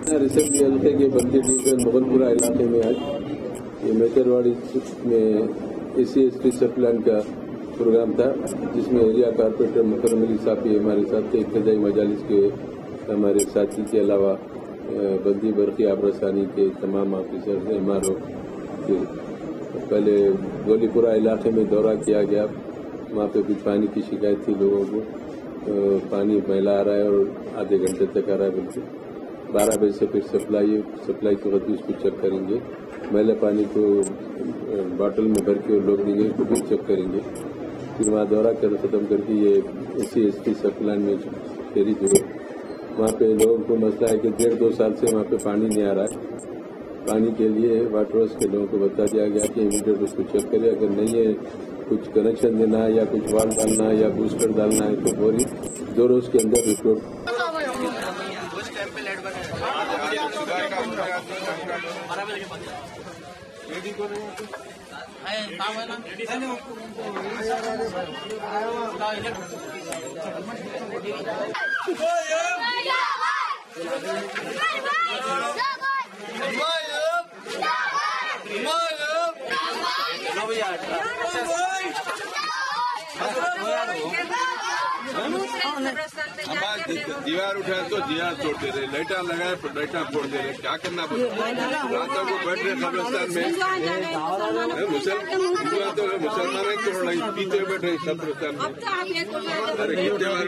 Research हल्के के बल्दी division Mughalpura इलाके में आज ये मेकरवाड़ी में SC/ST सब प्लान का प्रोग्राम था, जिसमें एरिया कारपोरेटर मुकर्रम अली साहब भी हमारे साथ थे, इब्तिदाई मजालिस के हमारे साथी के अलावा बल्दी बरकी आबरसानी के तमाम ऑफिसर्स MRO के। पहले गोलीपुरा इलाके में दौरा किया गया, वहाँ पे भी पानी की शिकायत थी लोगों को, पानी मैला आ रहा है और आधे घंटे तक आ रहा है, बल्कि 12 बजे से फिर सप्लाई के बाद उसको चेक करेंगे, मैले पानी को बॉटल में भर के लोग देंगे उसको भी चेक करेंगे। फिर वहाँ दौरा कर खत्म करके ये SC/ST सब प्लान में फेरी जो वहाँ पे लोगों को मसला है कि 1.5-2 साल से वहाँ पे पानी नहीं आ रहा है। पानी के लिए वाटर वर्क्स के लोगों को बता दिया गया कि इमीडिएट उसको चेक करें, अगर नहीं है कुछ कनेक्शन देना है या कुछ वाल डालना है या बूस्टर डालना है तो फौरी 2 रोज के अंदर रिपोर्ट। दीवार उठाए तो दीवार तोड़ दे रहे, लाइटा लगाए तो लाइटा फोड़ दे रहे, क्या करना पड़ता है? रातों को बैठ रहे कब्रिस्तान में, मुसलमान है तोड़ रही, पीते बैठ रहे कब्रिस्तान में। अरे कितने बार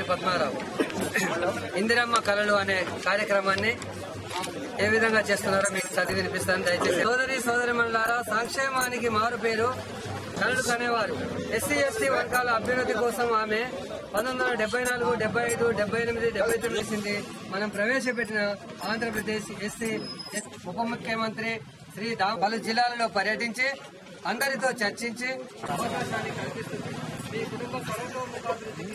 పద్మారావు ఇందిరమ్మ కళలు అనే కార్యక్రమాన్ని ఏ విధంగా చేస్తున్నారో మీకు చదివి వినిపిస్తాను దయచేసి. సోదరిమణులారా, సంక్షేమానికి మారు పేరు కళలు కనేవారు. SC/ST వర్గాల అభ్యున్నతి కోసం ఆమె 1974, 75, 78, 79 మనం ప్రవేశపెట్టిన ఆంధ్రప్రదేశ్ SC ఉప ముఖ్యమంత్రి శ్రీ పలు జిల్లాలలో పర్యటించి అందరితో చర్చించి అవకాశాన్ని కల్పిస్తుంది. మీ కుటుంబ సర్వతోముఖాభివృద్ధికి